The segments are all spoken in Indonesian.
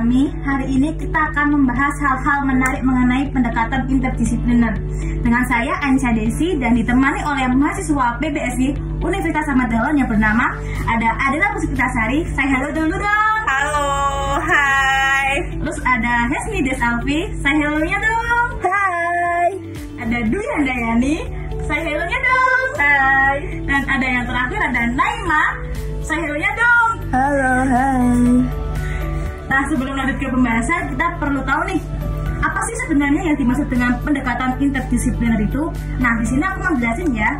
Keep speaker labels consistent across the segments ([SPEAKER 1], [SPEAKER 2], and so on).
[SPEAKER 1] kami, hari ini kita akan membahas hal-hal menarik mengenai pendekatan interdisipliner. Dengan saya, Ainsha Desi, dan ditemani oleh mahasiswa PBSI Universitas Ahmad Dahlan yang bernama ada Adela Puspitasari. Say hello dulu dong.
[SPEAKER 2] Halo, hai.
[SPEAKER 1] Terus ada Hesni Desalvi. Say hello-nya dong.
[SPEAKER 2] Hai.
[SPEAKER 1] Ada Dwi Handayani. Say hello-nya dong.
[SPEAKER 2] Hai.
[SPEAKER 1] Dan ada yang terakhir, ada Naima. Say hello-nya dong.
[SPEAKER 2] Halo, hai.
[SPEAKER 1] Nah, sebelum lanjut ke pembahasan, kita perlu tahu nih, apa sih sebenarnya yang dimaksud dengan pendekatan interdisipliner itu? Nah, di sini aku mau jelasin ya.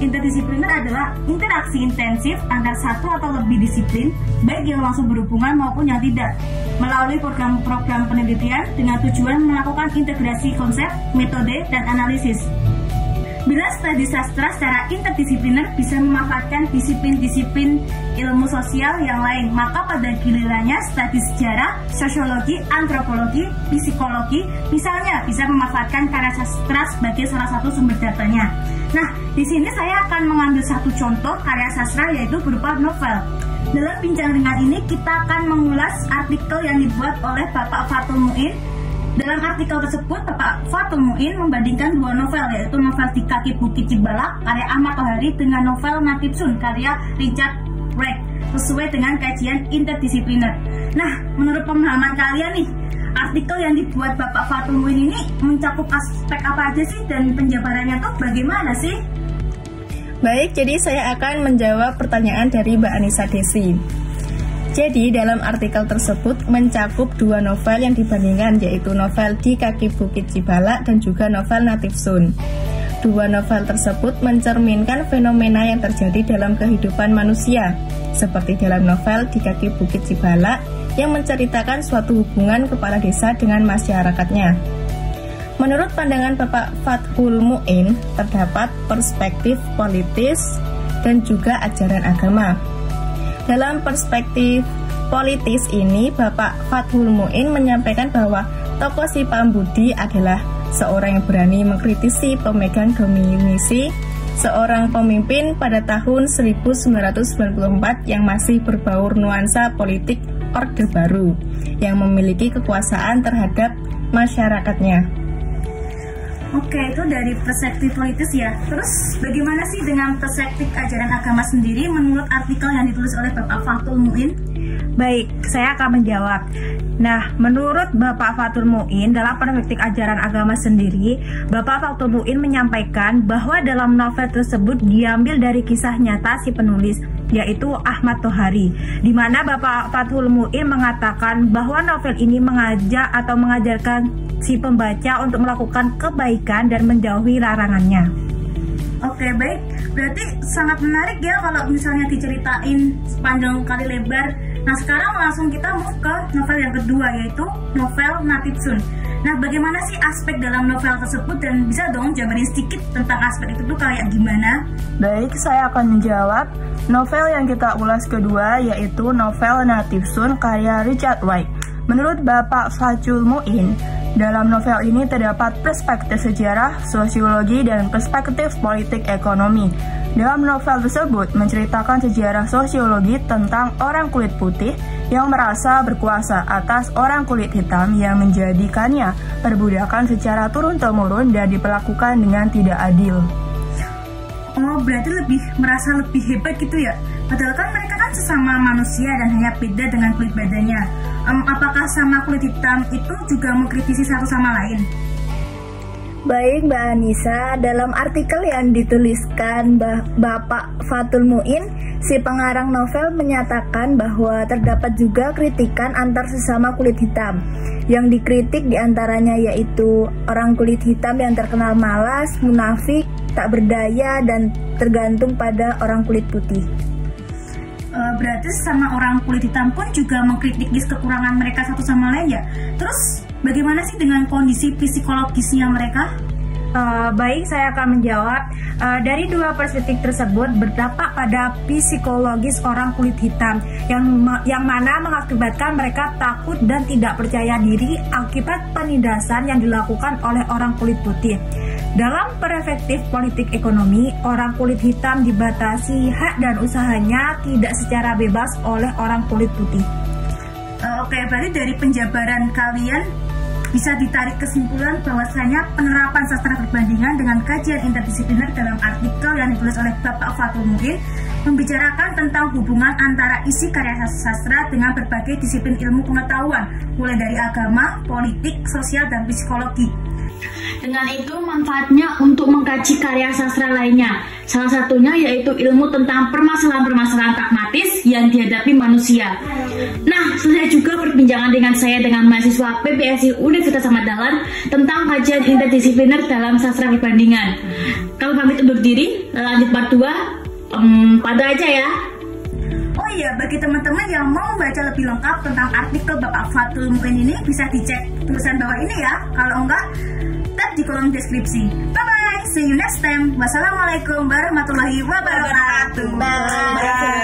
[SPEAKER 1] Interdisipliner adalah interaksi intensif antar satu atau lebih disiplin, baik yang langsung berhubungan maupun yang tidak, melalui program-program penelitian dengan tujuan melakukan integrasi konsep, metode, dan analisis. Bila studi sastra secara interdisipliner bisa memanfaatkan disiplin-disiplin ilmu sosial yang lain, maka pada gilirannya studi sejarah, sosiologi, antropologi, psikologi, misalnya bisa memanfaatkan karya sastra sebagai salah satu sumber datanya. Nah, di sini saya akan mengambil satu contoh karya sastra, yaitu berupa novel. Dalam bincang ringan ini, kita akan mengulas artikel yang dibuat oleh Bapak Fathul Muin. Dalam artikel tersebut, Bapak Fathul Muin membandingkan dua novel, yaitu novel Di Kaki Bukit Cibalak karya Ahmad Tohari dengan novel Natif Sun karya Richard Wright, sesuai dengan kajian interdisipliner. Nah, menurut pemahaman kalian nih, artikel yang dibuat Bapak Fathul Muin ini mencakup aspek apa aja sih, dan penjabarannya tuh bagaimana sih?
[SPEAKER 2] Baik, jadi saya akan menjawab pertanyaan dari Mbak Anissa Desi. Jadi, dalam artikel tersebut mencakup dua novel yang dibandingkan, yaitu novel Di Kaki Bukit Cibalak dan juga novel Natif Sun. Dua novel tersebut mencerminkan fenomena yang terjadi dalam kehidupan manusia, seperti dalam novel Di Kaki Bukit Cibalak yang menceritakan suatu hubungan kepala desa dengan masyarakatnya. Menurut pandangan Bapak Fathul Muin, terdapat perspektif politis dan juga ajaran agama. Dalam perspektif politis ini, Bapak Fathul Muin menyampaikan bahwa tokoh Si Pambudi adalah seorang yang berani mengkritisi pemegang dominasi seorang pemimpin pada tahun 1994 yang masih berbaur nuansa politik Orde Baru, yang memiliki kekuasaan terhadap masyarakatnya.
[SPEAKER 1] Oke, itu dari perspektif politis ya. Terus bagaimana sih dengan perspektif ajaran agama sendiri menurut artikel yang ditulis oleh Bapak Fathul Muin?
[SPEAKER 3] Baik, saya akan menjawab. Nah, menurut Bapak Fathul Muin, dalam perspektif ajaran agama sendiri, Bapak Fathul Muin menyampaikan bahwa dalam novel tersebut diambil dari kisah nyata si penulis, yaitu Ahmad Tohari, di mana Bapak Fathul Muin mengatakan bahwa novel ini mengajak atau mengajarkan si pembaca untuk melakukan kebaikan dan menjauhi larangannya.
[SPEAKER 1] Oke, baik. Berarti sangat menarik ya kalau misalnya diceritain sepanjang kali lebar. Nah, sekarang langsung kita mau ke novel yang kedua, yaitu novel Natif Sun. Nah, bagaimana sih aspek dalam novel tersebut, dan bisa dong jabarin sedikit tentang aspek itu tuh kayak gimana?
[SPEAKER 2] Baik, saya akan menjawab. Novel yang kita ulas kedua yaitu novel Natif Sun karya Richard Wright. Menurut Bapak Fathul Muin, dalam novel ini terdapat perspektif sejarah, sosiologi, dan perspektif politik ekonomi. Dalam novel tersebut menceritakan sejarah sosiologi tentang orang kulit putih yang merasa berkuasa atas orang kulit hitam yang menjadikannya perbudakan secara turun-temurun dan diperlakukan dengan tidak adil.
[SPEAKER 1] Oh, berarti merasa lebih hebat gitu ya? Padahal kan mereka kan sesama manusia dan hanya beda dengan kulit badannya. Apakah sama kulit hitam itu juga mengkritisi satu sama lain?
[SPEAKER 3] Baik, Mbak Anissa, dalam artikel yang dituliskan Bapak Fathul Muin, si pengarang novel menyatakan bahwa terdapat juga kritikan antar sesama kulit hitam. Yang dikritik diantaranya yaitu orang kulit hitam yang terkenal malas, munafik, tak berdaya, dan tergantung pada orang kulit putih.
[SPEAKER 1] Berarti sama orang kulit hitam pun juga mengkritik kekurangan mereka satu sama lain ya. Terus bagaimana sih dengan kondisi psikologisnya mereka?
[SPEAKER 3] Baik, saya akan menjawab. Dari dua perspektif tersebut berdampak pada psikologis orang kulit hitam yang mana mengakibatkan mereka takut dan tidak percaya diri akibat penindasan yang dilakukan oleh orang kulit putih. Dalam perspektif politik ekonomi, orang kulit hitam dibatasi hak dan usahanya tidak secara bebas oleh orang kulit putih.
[SPEAKER 1] Oke, berarti dari penjabaran kalian bisa ditarik kesimpulan bahwasanya penerapan sastra perbandingan dengan kajian interdisipliner dalam artikel yang ditulis oleh Bapak Fathul Muin membicarakan tentang hubungan antara isi karya sastra dengan berbagai disiplin ilmu pengetahuan, mulai dari agama, politik, sosial, dan psikologi.
[SPEAKER 4] Dengan itu manfaatnya untuk mengkaji karya sastra lainnya. Salah satunya yaitu ilmu tentang permasalahan-permasalahan pragmatis yang dihadapi manusia. Nah, selesai juga perbincangan dengan saya dengan mahasiswa PPSI Universitas Ahmad Dahlan tentang kajian interdisipliner dalam sastra perbandingan. Kami pamit undur diri, lanjut part 2 pada aja ya.
[SPEAKER 1] Oh iya, bagi teman-teman yang mau membaca lebih lengkap tentang artikel Bapak Fathul Muin ini bisa dicek tulisan bawah ini ya. Kalau enggak, tab di kolom deskripsi. Bye bye, see you next time. Wassalamualaikum warahmatullahi wabarakatuh.
[SPEAKER 2] Bye.